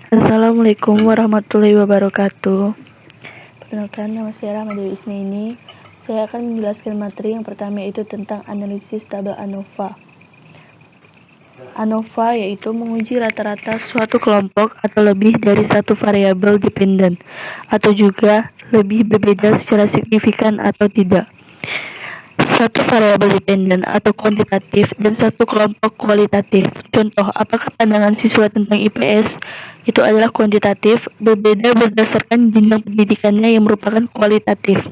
Assalamualaikum warahmatullahi wabarakatuh. Perkenalkan, nama saya Rahma Dewi Isnaini. Saya akan menjelaskan materi yang pertama, yaitu tentang analisis tabel ANOVA. ANOVA yaitu menguji rata-rata suatu kelompok atau lebih dari satu variabel dependen, atau juga lebih berbeda secara signifikan atau tidak. Satu variabel dependen atau kuantitatif dan satu kelompok kualitatif. Contoh, apakah pandangan siswa tentang IPS itu adalah kuantitatif, berbeda berdasarkan jenjang pendidikannya yang merupakan kualitatif.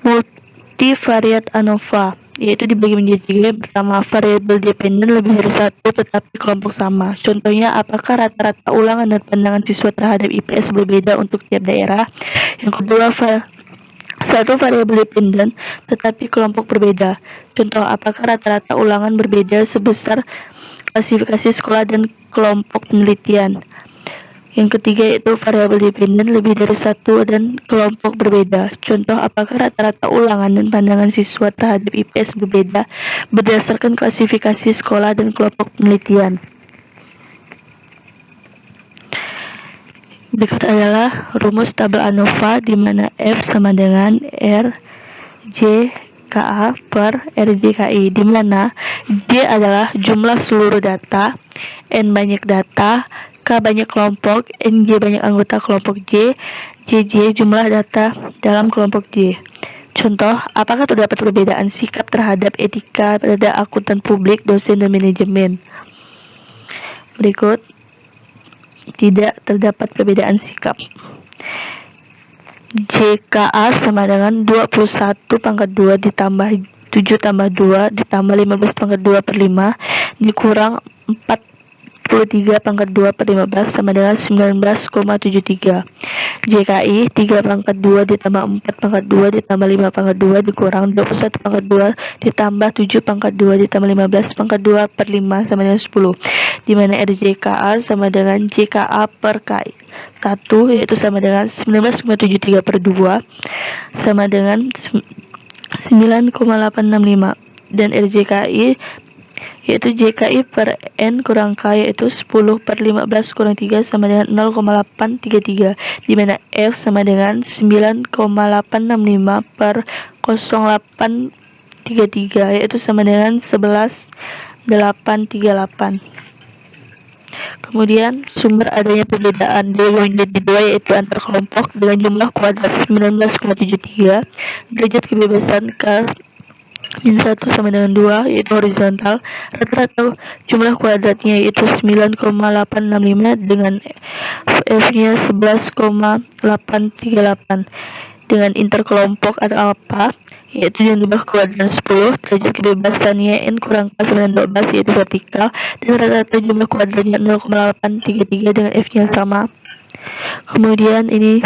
Multivariat ANOVA yaitu dibagi menjadi tiga. Pertama, variabel dependen lebih dari satu tetapi kelompok sama. Contohnya, apakah rata-rata ulangan dan pandangan siswa terhadap IPS berbeda untuk tiap daerah. Yang kedua, satu variabel dependen tetapi kelompok berbeda. Contoh, apakah rata-rata ulangan berbeda sebesar klasifikasi sekolah dan kelompok penelitian. Yang ketiga yaitu variabel dependen lebih dari satu dan kelompok berbeda. Contoh, apakah rata-rata ulangan dan pandangan siswa terhadap IPS berbeda berdasarkan klasifikasi sekolah dan kelompok penelitian. Berikut adalah rumus tabel ANOVA di mana F sama dengan R J KA per RJKI, di mana J adalah jumlah seluruh data, N banyak data, K banyak kelompok, NJ banyak anggota kelompok J, JJ jumlah data dalam kelompok J. Contoh, apakah terdapat perbedaan sikap terhadap etika pada akuntan publik, dosen, dan manajemen? Berikut, tidak terdapat perbedaan sikap. JKA sama dengan 21 pangkat 2 ditambah 7 tambah 2 ditambah 15 pangkat 2 per 5 dikurang 43 pangkat 2 per 15 sama dengan 19,73. JKI 3 pangkat 2 ditambah 4 pangkat 2 ditambah 5 pangkat 2 dikurang 21 pangkat 2 ditambah 7 pangkat 2 ditambah 15 pangkat 2 per 5 sama dengan 10, di mana RJKA sama dengan JKA per KI 1 yaitu sama dengan 19,73 per 2 sama dengan 9,865, dan RJKI yaitu JKI per N kurang K yaitu 10 per 15 kurang 3 sama dengan 0,833, di mana F sama dengan 9,865 per 0,833 yaitu sama dengan 11,838. Kemudian sumber adanya perbedaan dibagi menjadi dua, yaitu antar kelompok dengan jumlah kuadrat 19,73, derajat kebebasan K min 1 sama dengan 2 yaitu horizontal, rata-rata jumlah kuadratnya yaitu 9,865 dengan F-nya 11,838, dengan interkelompok atau apa yaitu jumlah kuadrat 10, derajat kebebasannya N kurang K sama dengan 12 yaitu vertikal, dan rata-rata jumlah kuadratnya 0,833 dengan F-nya sama. Kemudian ini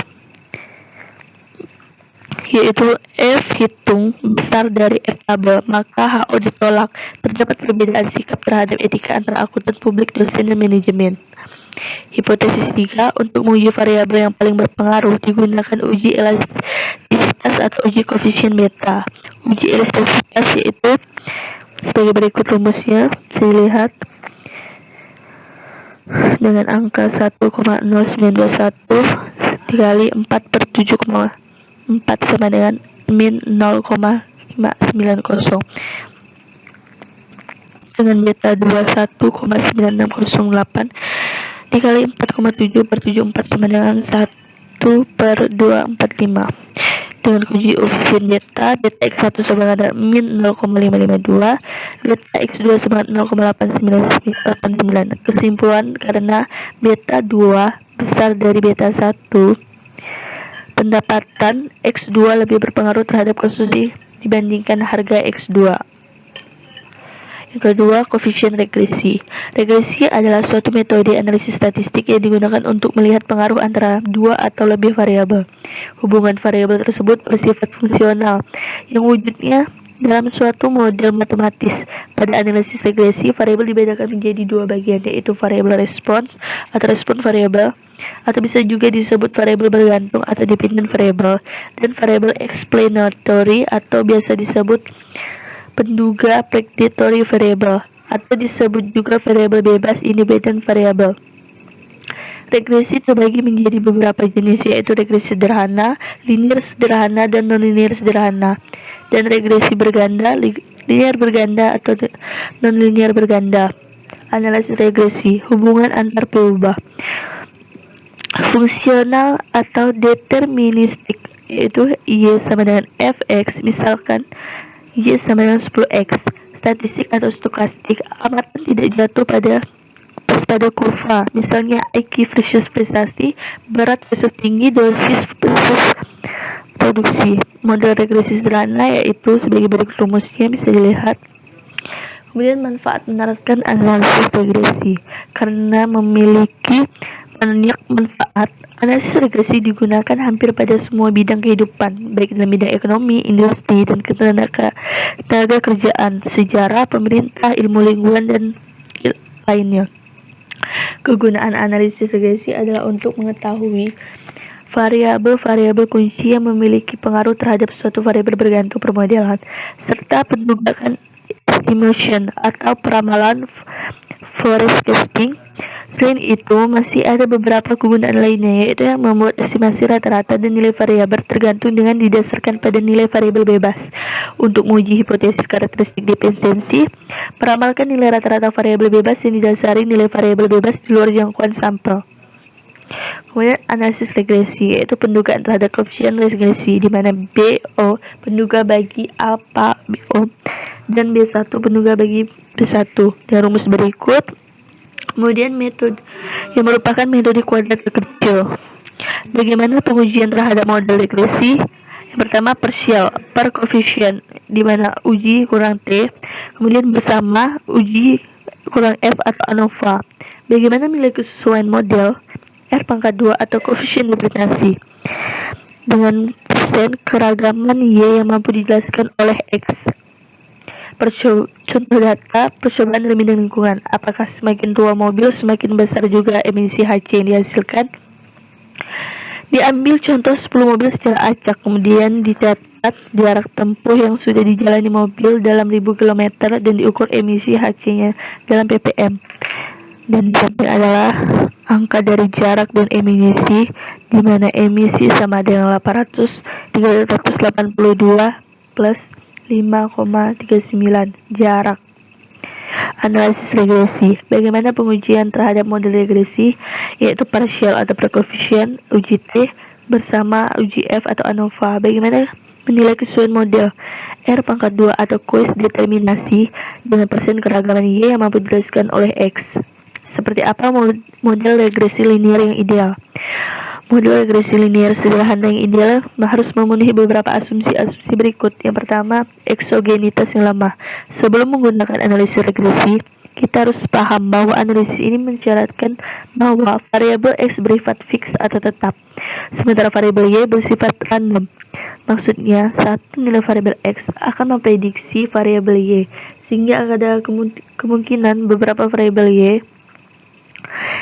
yaitu F hitung besar dari F tabel, maka HO ditolak. Terdapat perbedaan sikap terhadap etika antara akuntan publik, dosen, dan manajemen. Hipotesis 3, untuk menguji variabel yang paling berpengaruh digunakan uji elastisitas atau uji koefisien beta. Uji elastisitas yaitu sebagai berikut rumusnya, saya lihat dengan angka 1,0921 dikali 4 per 7,4 sama dengan min 0,590, dengan beta 21,9608 dikali 4,7 per 74 sama dengan 1 per 245, dengan uji koefisien beta x1 sama dengan min 0,552, beta x2 sama dengan 0,8989. Kesimpulan, karena beta 2 besar dari beta 1, pendapatan X2 lebih berpengaruh terhadap konsumsi dibandingkan harga X2. Yang kedua, koefisien regresi. Regresi adalah suatu metode analisis statistik yang digunakan untuk melihat pengaruh antara dua atau lebih variabel. Hubungan variabel tersebut bersifat fungsional, yang wujudnya dalam suatu model matematis. Pada analisis regresi, variabel dibedakan menjadi dua bagian, yaitu variabel respons atau respon variabel, atau bisa juga disebut variabel bergantung atau dependent variable, dan variabel explanatory atau biasa disebut penduga predictory variable, atau disebut juga variabel bebas independent variable. Regresi terbagi menjadi beberapa jenis, yaitu regresi sederhana, linear sederhana, dan non-linear sederhana. Dan regresi berganda, linear berganda, atau non-linear berganda. Analisis regresi, hubungan antar pelubah. Fungsional atau deterministik, yaitu Y sama dengan Fx, misalkan Y sama dengan 10x. Statistik atau stokastik, amatan tidak jatuh pada kurva, misalnya IQ versus prestasi, berat versus tinggi, dosis versus produksi. Model regresi sederhana yaitu sebagai berikut rumusnya, bisa dilihat. Kemudian manfaat menerapkan analisis regresi. Karena memiliki banyak manfaat, analisis regresi digunakan hampir pada semua bidang kehidupan, baik dalam bidang ekonomi, industri, dan tenaga kerjaan, sejarah, pemerintah, ilmu lingkungan, dan lainnya. Kegunaan analisis regresi adalah untuk mengetahui variabel-variabel kunci yang memiliki pengaruh terhadap suatu variabel bergantung permodelan, serta penegakan estimation atau peramalan forecasting. Selain itu, masih ada beberapa kegunaan lainnya, yaitu yang membuat estimasi rata-rata dan nilai variabel tergantung dengan didasarkan pada nilai variabel bebas. Untuk menguji hipotesis karakteristik dependensi, peramalkan nilai rata-rata variabel bebas yang didasari nilai variabel bebas di luar jangkauan sampel. Kemudian analisis regresi, yaitu pendugaan terhadap koefisien regresi, di mana BO penduga bagi alfa BO dan B1 penduga bagi B1 dan rumus berikut. Kemudian metode yang merupakan metode kuadrat terkecil. Bagaimana pengujian terhadap model regresi? Yang pertama, partial per koefisien, di mana uji kurang T, kemudian bersama uji kurang F atau ANOVA. Bagaimana nilai kesesuaian model? R pangkat 2 atau koefisien determinasi dengan persen keragaman Y yang mampu dijelaskan oleh X. Contoh data percobaan dalam bidang lingkungan. Apakah semakin tua mobil, semakin besar juga emisi HC yang dihasilkan? Diambil contoh 10 mobil secara acak, kemudian dicatat jarak tempuh yang sudah dijalani mobil dalam 1000 km dan diukur emisi HC-nya dalam ppm. Dan disamping adalah angka dari jarak dan emisi, di mana emisi sama dengan 382 plus 5,39 jarak. Analisis regresi. Bagaimana pengujian terhadap model regresi, yaitu partial atau per koefisien, uji T bersama uji F atau ANOVA. Bagaimana menilai kesesuaian model? R pangkat 2 atau quiz determinasi dengan persen keragaman Y yang mampu dijelaskan oleh X. Seperti apa model regresi linear yang ideal? Model regresi linear sederhana yang ideal harus memenuhi beberapa asumsi berikut. Yang pertama, eksogenitas yang lemah. Sebelum menggunakan analisis regresi, kita harus paham bahwa analisis ini mensyaratkan bahwa variabel X bersifat fix atau tetap, sementara variabel Y bersifat random. Maksudnya, satu nilai variabel X akan memprediksi variabel Y, sehingga ada kemungkinan beberapa variabel Y.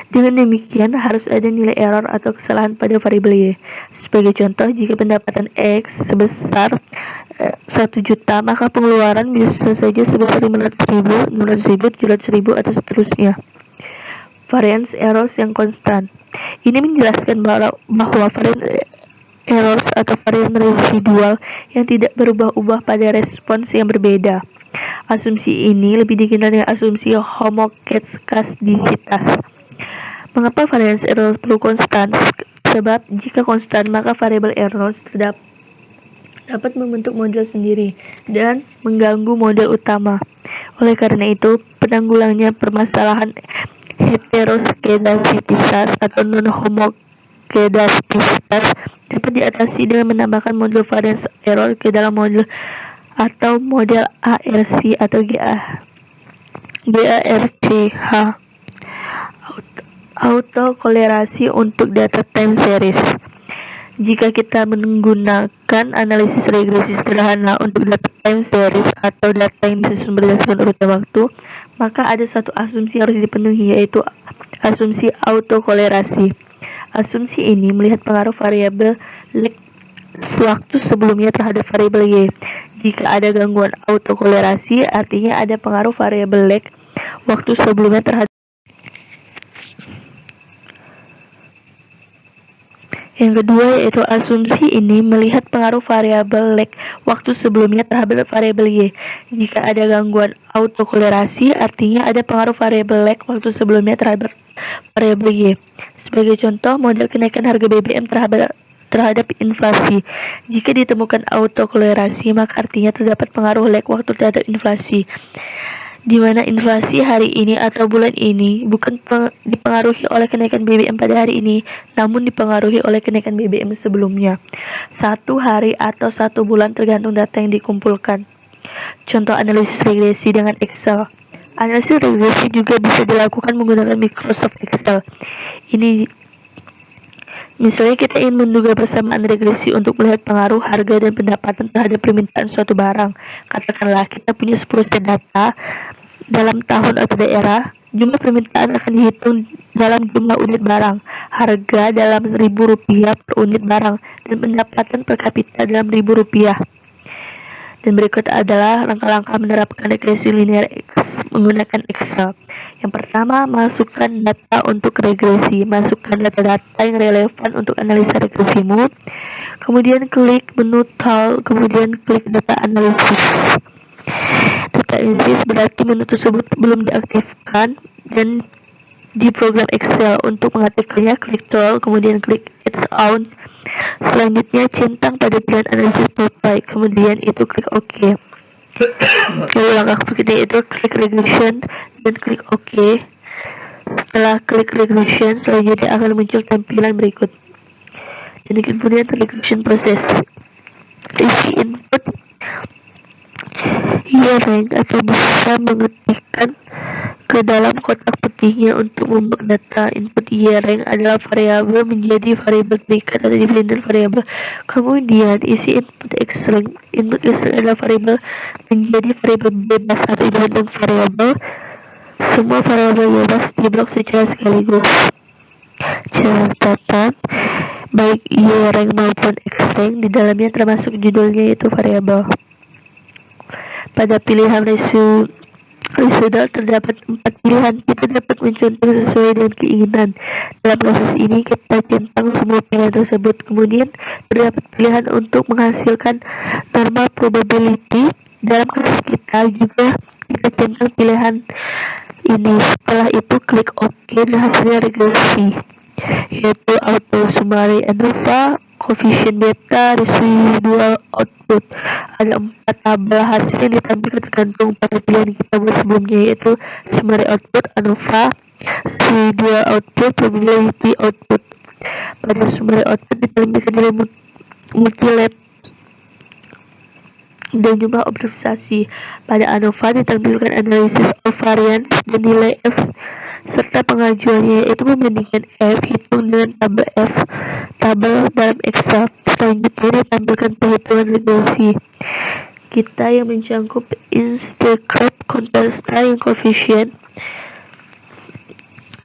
Dengan demikian, harus ada nilai error atau kesalahan pada variabel Y. Sebagai contoh, jika pendapatan X sebesar 1 juta, maka pengeluaran bisa saja sebesar 500.000, 600.000, 700.000, atau seterusnya. Variance errors yang konstan. Ini menjelaskan bahwa variance errors atau varian residual yang tidak berubah-ubah pada respons yang berbeda. Asumsi ini lebih dikenal dengan asumsi homogeneisitas. Mengapa variance error perlu konstan? Sebab jika konstan, maka variabel error dapat membentuk model sendiri dan mengganggu model utama. Oleh karena itu, penanggulangannya permasalahan heteroskedastisitas atau non-homokedastisitas dapat diatasi dengan menambahkan model variance error ke dalam model atau model ARC atau GARCH. Autokolerasi untuk data time series. Jika kita menggunakan analisis regresi sederhana untuk data time series atau data yang disusun berdasarkan urutan waktu, maka ada satu asumsi harus dipenuhi, yaitu asumsi autokolerasi. Asumsi ini melihat pengaruh variabel lag sewaktu sebelumnya terhadap variabel Y. Jika ada gangguan autokolerasi, artinya ada pengaruh variabel lag waktu sebelumnya terhadap Yang kedua yaitu asumsi ini melihat pengaruh variabel lag waktu sebelumnya terhadap variabel Y. Jika ada gangguan autokolerasi, artinya ada pengaruh variabel lag waktu sebelumnya terhadap variabel Y. Sebagai contoh, model kenaikan harga BBM terhadap inflasi. Jika ditemukan autokolerasi, maka artinya terdapat pengaruh lag waktu terhadap inflasi, di mana inflasi hari ini atau bulan ini bukan dipengaruhi oleh kenaikan BBM pada hari ini, namun dipengaruhi oleh kenaikan BBM sebelumnya. 1 hari atau 1 bulan tergantung data yang dikumpulkan. Contoh analisis regresi dengan Excel. Analisis regresi juga bisa dilakukan menggunakan Microsoft Excel. Ini misalnya kita ingin menduga persamaan regresi untuk melihat pengaruh harga dan pendapatan terhadap permintaan suatu barang. Katakanlah kita punya 10 set data dalam tahun atau daerah. Jumlah permintaan akan dihitung dalam jumlah unit barang, harga dalam Rp1.000 per unit barang, dan pendapatan per kapita dalam Rp1.000. Dan berikut adalah langkah-langkah menerapkan regresi linear X menggunakan Excel. Yang pertama, masukkan data untuk regresi. Masukkan data-data yang relevan untuk analisa regresimu. Kemudian klik menu Tool, kemudian klik data analisis. Data analisis berarti menu tersebut belum diaktifkan, dan di program Excel untuk mengaktifkannya klik Tool, kemudian klik Add On. Selanjutnya centang pada pilihan analisis profile, kemudian itu klik OK. Lalu langkah berikutnya itu klik regression dan klik OK. Setelah klik regression, selanjutnya akan muncul tampilan berikut. Dan kemudian regression proses. Isi input rank atau bisa mengetikkan ke dalam kotak putihnya untuk membuat data. Input rank adalah variabel menjadi variabel terikat atau dependent variabel. Kemudian isi input rank. Input rank adalah variabel menjadi variabel bebas atau independent variabel. Semua variabel bebas diblok secara sekaligus. Catatan, baik rank maupun rank di dalamnya termasuk judulnya yaitu variabel. Pada pilihan result terdapat 4 pilihan. Kita dapat mencontoh sesuai dengan keinginan. Dalam kasus ini kita centang semua pilihan tersebut. Kemudian terdapat pilihan untuk menghasilkan normal probability. Dalam kasus kita juga kita centang pilihan ini. Setelah itu klik OK dan hasilnya regresi, yaitu auto summary ANOVA, coefficient beta, residual output. Ada 4 tabel hasil yang ditampilkan tergantung pada pilihan kita buat sebelumnya, yaitu summary output, ANOVA, residual output, probability output. Pada summary output ditampilkan nilai multilab dan jumlah observasi. Pada ANOVA ditampilkan analisis of variance dan nilai F serta pengajuannya, yaitu membandingkan F hitung dengan tabel dalam Excel. Selanjutnya ditampilkan perhitungan regresi kita yang mencangkup Instagram counter-style coefficient.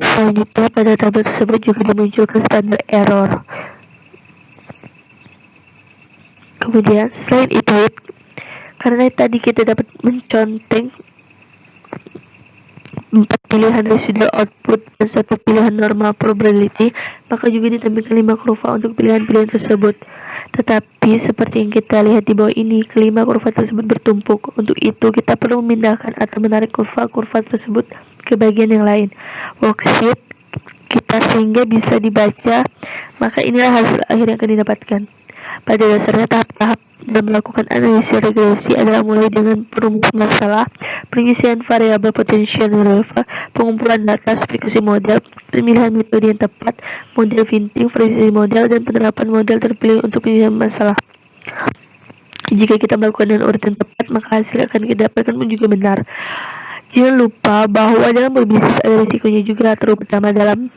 Selanjutnya pada tabel tersebut juga dimunculkan standar error. Kemudian selain itu, karena tadi kita dapat menconteng 4 pilihan residual output dan 1 pilihan normal probability, maka juga ditampilkan 5 kurva untuk pilihan-pilihan tersebut. Tetapi seperti yang kita lihat di bawah ini, kelima kurva tersebut bertumpuk. Untuk itu kita perlu memindahkan atau menarik kurva-kurva tersebut ke bagian yang lain worksheet kita sehingga bisa dibaca. Maka inilah hasil akhir yang akan didapatkan. Pada dasarnya tahap-tahap dalam melakukan analisis regresi adalah mulai dengan perumus masalah, pengisian variabel potensial relevan, pengumpulan data, spesifikasi model, pemilihan metode yang tepat, model fitting, versi model, dan penerapan model terpilih untuk penyelesaian masalah. Jika kita melakukan dengan urutan tepat, maka hasil akan kita dapatkan pun juga benar. Jangan lupa bahwa dalam berbisnis ada risikonya juga, terutama dalam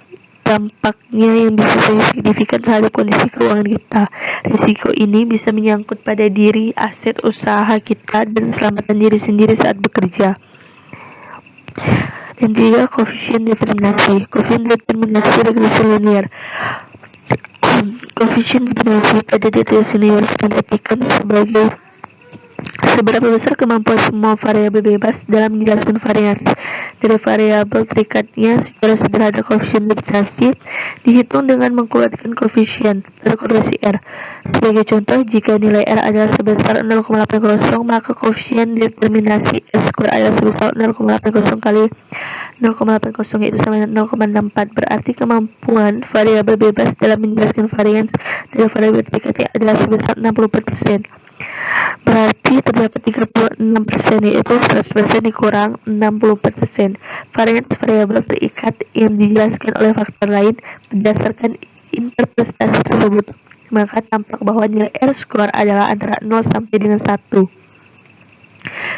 dampaknya yang bisa sangat signifikan terhadap kondisi keuangan kita. Risiko ini bisa menyangkut pada diri, aset usaha kita, dan keselamatan diri sendiri saat bekerja. Dan juga koefisien determinasi. Koefisien determinasi regresi linear. Koefisien determinasi pada regresi linear diartikan sebagai Seberapa besar kemampuan semua variabel bebas dalam menjelaskan varians? Dari variabel terikatnya secara sederhana koefisien definisi dihitung dengan mengkuatkan koefisien terkorelasi R. Sebagai contoh, jika nilai R adalah sebesar 0,80, maka koefisien determinasi R square adalah sebesar 0,80 kali 0,80, yaitu sama dengan 0,64. Berarti kemampuan variabel bebas dalam menjelaskan varians dari variabel terikatnya adalah sebesar 64%. Berarti terdapat 36%, yaitu 100% dikurang 64%. Varians variabel terikat yang dijelaskan oleh faktor lain berdasarkan interpretasi tersebut, maka tampak bahwa nilai R square adalah antara 0 sampai dengan 1.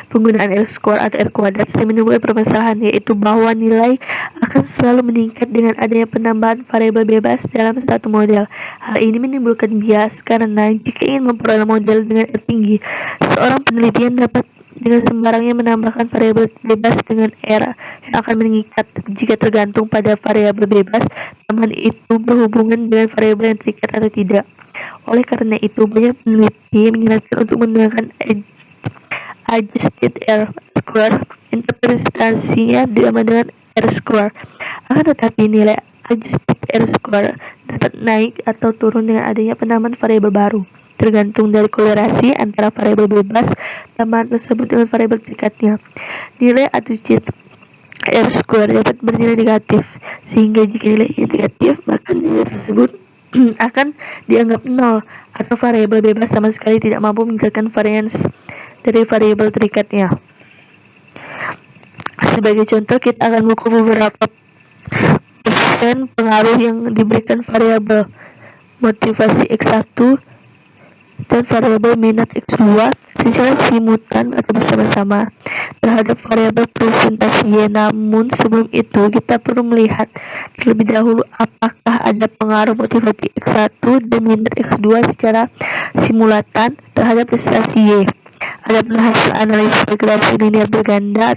Penggunaan R square atau R kuadrat sering menimbulkan permasalahan, yaitu bahwa nilai akan selalu meningkat dengan adanya penambahan variabel bebas dalam suatu model. Hal ini menimbulkan bias karena jika ingin memperoleh model dengan R tinggi, seorang peneliti dapat dengan sembarangnya menambahkan variabel bebas dengan R yang akan meningkat jika tergantung pada variabel bebas tambahan itu berhubungan dengan variabel yang terikat atau tidak. Oleh karena itu, banyak peneliti menyarankan untuk menggunakan adjusted R square. Interpretasinya sama dengan R square. Akan tetapi nilai adjusted R square dapat naik atau turun dengan adanya penambahan variabel baru, tergantung dari korelasi antara variabel bebas tambahan tersebut dengan variabel terikatnya. Nilai adjusted R square dapat bernilai negatif, sehingga jika nilainya negatif, maka nilai tersebut akan dianggap nol atau variabel bebas sama sekali tidak mampu meningkatkan varians dari variabel terikatnya. Sebagai contoh, kita akan mengukur beberapa persen pengaruh yang diberikan variabel motivasi X1 dan variabel minat X2 secara simultan atau bersama-sama terhadap variabel presentasi Y. Namun sebelum itu kita perlu melihat terlebih dahulu apakah ada pengaruh motivasi X1 dan minat X2 secara simultan terhadap presentasi Y. Adapun hasil analisis regresi linear berganda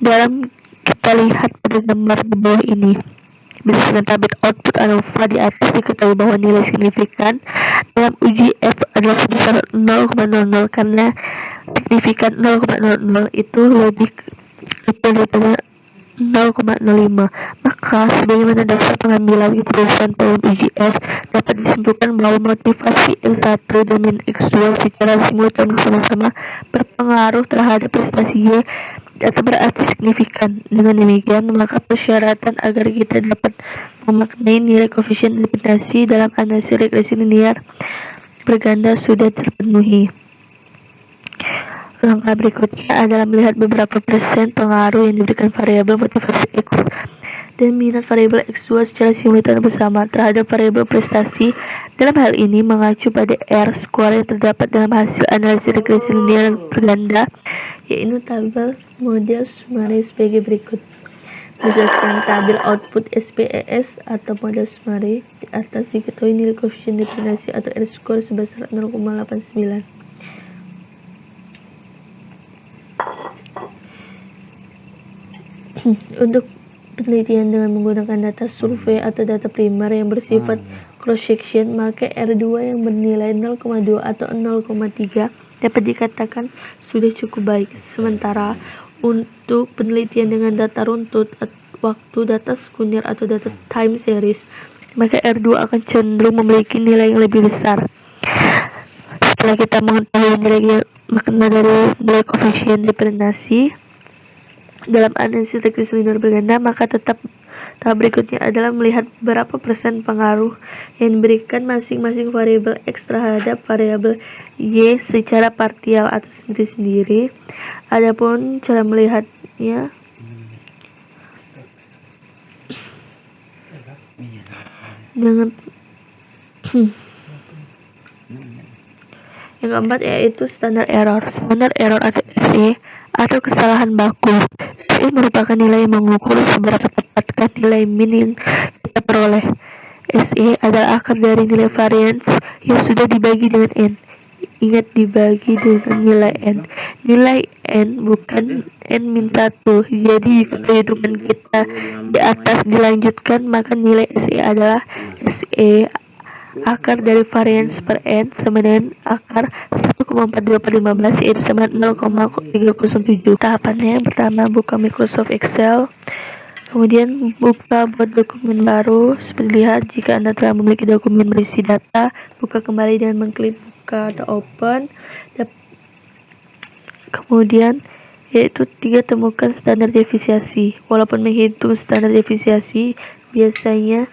dalam kita lihat pada gambar di bawah ini. Berdasarkan tabel output ANOVA di atas, diketahui bahwa nilai signifikan dalam uji F adalah sebesar 0,00 karena signifikan 0,00 itu lebih kecil daripada 0,05. Maka sebagaimana dasar pengambilan keputusan dalam uji F dapat disimpulkan bahwa motivasi X1 dan min X2 secara simultan bersama-sama berpengaruh terhadap prestasi Y atau berarti signifikan. Dengan demikian, maka persyaratan agar kita dapat memaknai nilai koefisien definisi dalam analisis regresi linear berganda sudah terpenuhi. Langkah berikutnya adalah melihat beberapa persen pengaruh yang diberikan variabel motivasi X dan minat variabel X2 secara simultan bersama terhadap variabel prestasi. Dalam hal ini mengacu pada R square yang terdapat dalam hasil analisis regresi linear berganda, yaitu tabel model summary sebagai berikut. Berdasarkan tabel output SPES atau model summary di atas, diketahui nilai koefisien definisi atau R square sebesar 0,89. Untuk penelitian dengan menggunakan data survei atau data primer yang bersifat cross-section, maka R2 yang bernilai 0,2 atau 0,3 dapat dikatakan sudah cukup baik. Sementara untuk penelitian dengan data runtut, waktu, data sekunder atau data time series, maka R2 akan cenderung memiliki nilai yang lebih besar. Setelah kita mengetahui nilai makna dari nilai koefisien definisi dalam analisis regresi linear berganda, maka tahap berikutnya adalah melihat berapa persen pengaruh yang diberikan masing-masing variabel X terhadap variabel Y secara partial atau sendiri-sendiri. Adapun cara melihatnya dengan yang keempat yaitu standar error. Standar error atau SE atau kesalahan baku. SE merupakan nilai yang mengukur seberapa tepatkah nilai min yang kita peroleh. SE adalah akar dari nilai varians yang sudah dibagi dengan N. Ingat, dibagi dengan nilai N. Nilai N bukan N min 1. Jadi jika perhitungan kita di atas dilanjutkan, maka nilai SE adalah SE Akar dari variance per n sama dengan akar 1,42415, yaitu sama 0,307. Tahapannya yang pertama, buka Microsoft Excel. Kemudian buka buat dokumen baru. Seperti lihat, jika Anda telah memiliki dokumen berisi data, buka kembali dengan mengklik buka atau open. Kemudian yaitu 3, temukan standar deviasi. Walaupun menghitung standar deviasi biasanya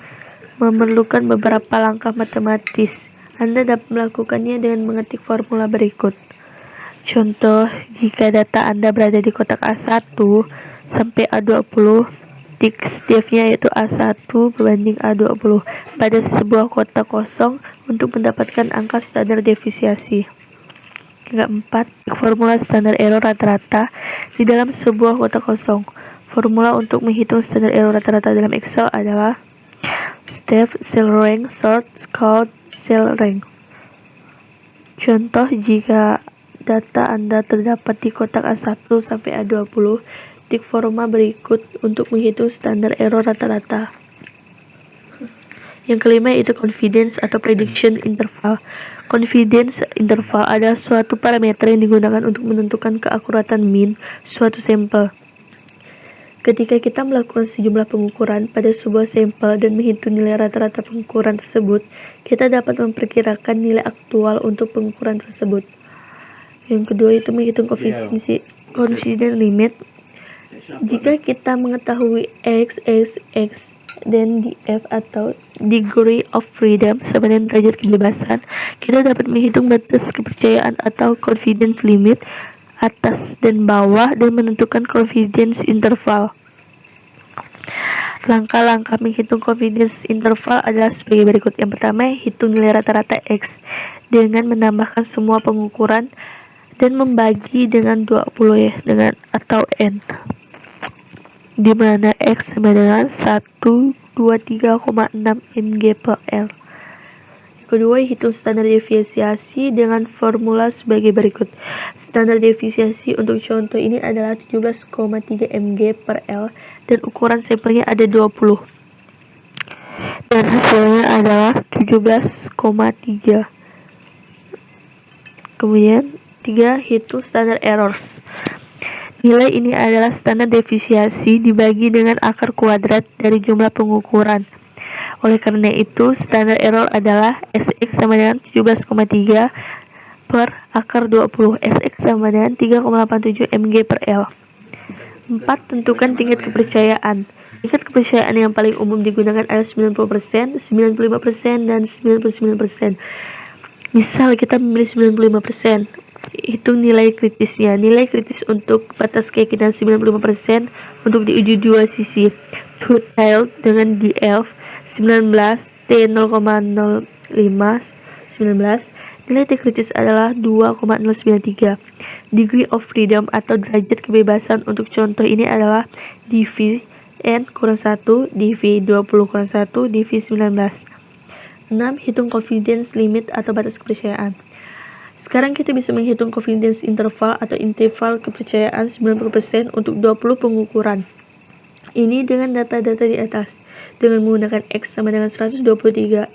memerlukan beberapa langkah matematis, Anda dapat melakukannya dengan mengetik formula berikut. Contoh, jika data Anda berada di kotak A1 sampai A20, dev-nya yaitu A1 berbanding A20 pada sebuah kotak kosong untuk mendapatkan angka standar deviasi. Yang keempat, formula standar error rata-rata di dalam sebuah kotak kosong. Formula untuk menghitung standar error rata-rata dalam Excel adalah step, cell rank, sort, count, cell rank. Contoh, jika data Anda terdapat di kotak A1 sampai A20, ketik formula berikut untuk menghitung standar error rata-rata. Yang kelima yaitu confidence atau prediction interval. Confidence interval adalah suatu parameter yang digunakan untuk menentukan keakuratan mean suatu sampel. Ketika kita melakukan sejumlah pengukuran pada sebuah sampel dan menghitung nilai rata-rata pengukuran tersebut, kita dapat memperkirakan nilai aktual untuk pengukuran tersebut. Yang kedua itu menghitung confidence limit. Jika kita mengetahui x dan df atau degree of freedom sama dengan derajat kebebasan, kita dapat menghitung batas kepercayaan atau confidence limit atas dan bawah dan menentukan confidence interval. Langkah-langkah menghitung confidence interval adalah sebagai berikut. Yang pertama, hitung nilai rata-rata x dengan menambahkan semua pengukuran dan membagi dengan 20 dengan atau n, di mana X sama dengan 123,6 mg per L. Kedua, hitung standar deviasi dengan formula sebagai berikut. Standar deviasi untuk contoh ini adalah 17,3 mg per L dan ukuran sampelnya ada 20. Dan hasilnya adalah 17,3. Kemudian 3, hitung standar errors. Nilai ini adalah standar deviasi dibagi dengan akar kuadrat dari jumlah pengukuran. Oleh karena itu, standar error adalah Sx sama dengan 17,3 per akar 20. Sx sama dengan 3,87 mg per L. 4, tentukan tingkat kepercayaan. Tingkat kepercayaan yang paling umum digunakan adalah 90%, 95%, dan 99%. Misal kita memilih 95%. Hitung nilai kritisnya. Nilai kritis untuk batas keyakinan 95% untuk diuji dua sisi. Truth tale dengan df 19 T 0,05 19. Nilai T kritis adalah 2,093. Degree of freedom atau derajat kebebasan untuk contoh ini adalah dv n kurang 1, dv 20 kurang 1, dv 19. 6. Hitung confidence limit atau batas kepercayaan. Sekarang kita bisa menghitung confidence interval atau interval kepercayaan 90% untuk 20 pengukuran. Ini dengan data-data di atas. Dengan menggunakan X sama dengan 123,6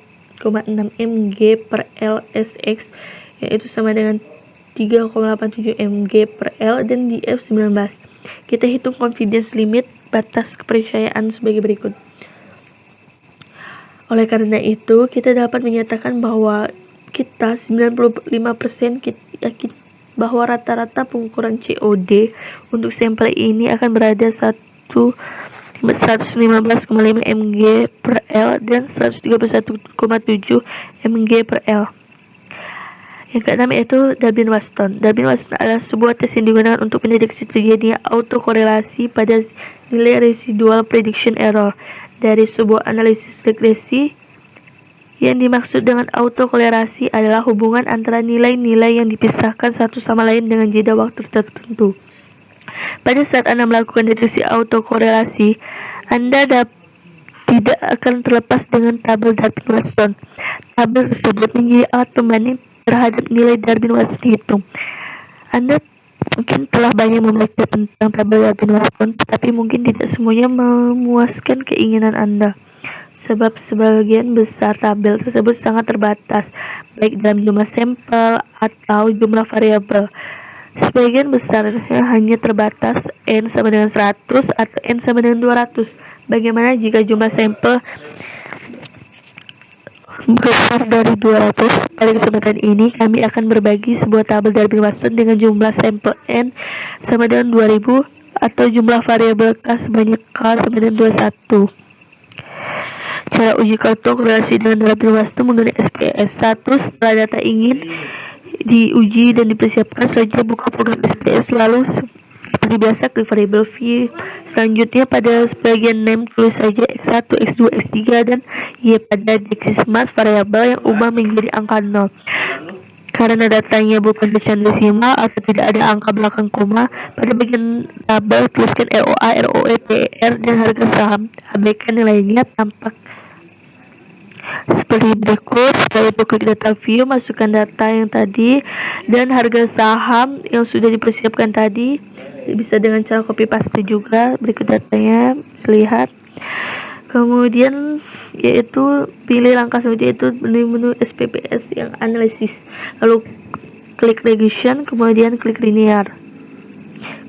mg per L Sx, yaitu sama dengan 3,87 mg per L, dan df 19. Kita hitung confidence limit batas kepercayaan sebagai berikut. Oleh karena itu, kita dapat menyatakan bahwa kita 95% yakin bahwa rata-rata pengukuran COD untuk sampel ini akan berada 115,5 mg per L dan 131,7 mg per L. Yang keenam yaitu Durbin-Watson. Durbin-Watson adalah sebuah tes yang digunakan untuk mendeteksi terjadinya autokorelasi pada nilai residual prediction error dari sebuah analisis regresi. Yang dimaksud dengan autokorelasi adalah hubungan antara nilai-nilai yang dipisahkan satu sama lain dengan jeda waktu tertentu. Pada saat Anda melakukan deteksi autokorelasi, Anda tidak akan terlepas dengan tabel Durbin-Watson. Tabel tersebut menjadi alat pembanding terhadap nilai Durbin-Watson hitung. Anda mungkin telah banyak membaca tentang tabel Durbin-Watson, tetapi mungkin tidak semuanya memuaskan keinginan Anda. sebab sebagian besar tabel tersebut sangat terbatas, baik dalam jumlah sampel atau jumlah variabel. Sebagian besarnya hanya terbatas N sama dengan 100 atau N sama dengan 200. Bagaimana jika jumlah sampel besar dari 200? Pada kesempatan ini, kami akan berbagi sebuah tabel Darby Mason dengan jumlah sampel N sama dengan 2000 atau jumlah variabel K sebanyak K sama dengan 21. Cara uji korelasi dengan Darby Mason menggunakan SPSS. 1. Setelah data ingin diuji dan dipersiapkan, selanjutnya buka program SPS, lalu seperti biasa klik variabel V. Selanjutnya pada bagian name tulis saja X1, X2, X3 dan Y. Pada decismas variabel yang ubah menjadi angka 0. Karena datanya bukan pecahan desimal atau tidak ada angka belakang koma, pada bagian tabel tuliskan ROA, ROE, PER dan harga saham. Abaikan nilainya tampak seperti berikut. Setelah itu klik data view, masukkan data yang tadi dan harga saham yang sudah dipersiapkan tadi. Bisa dengan cara copy paste juga. Berikut datanya, bisa lihat. Kemudian yaitu pilih langkah selanjutnya, yaitu menu SPSS yang analisis, lalu klik regression, kemudian klik linear.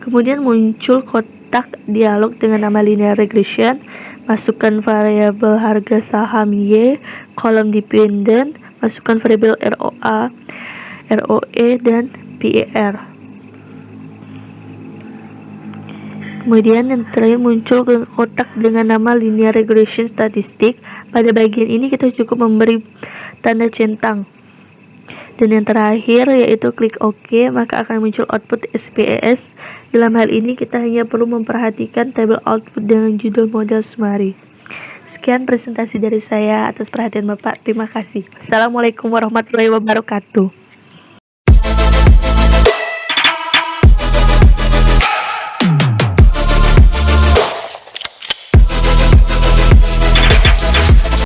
Kemudian muncul kotak dialog dengan nama linear regression. Masukkan variabel harga saham Y, kolom dependent, masukkan variabel ROA, ROE dan PER. Kemudian yang terakhir muncul kotak dengan nama linear regression statistik. Pada bagian ini kita cukup memberi tanda centang. Dan yang terakhir yaitu klik OK, maka akan muncul output SPSS. Dalam hal ini kita hanya perlu memperhatikan tabel output dengan judul model summary. Sekian presentasi dari saya. Atas perhatian Bapak, terima kasih. Assalamualaikum warahmatullahi wabarakatuh.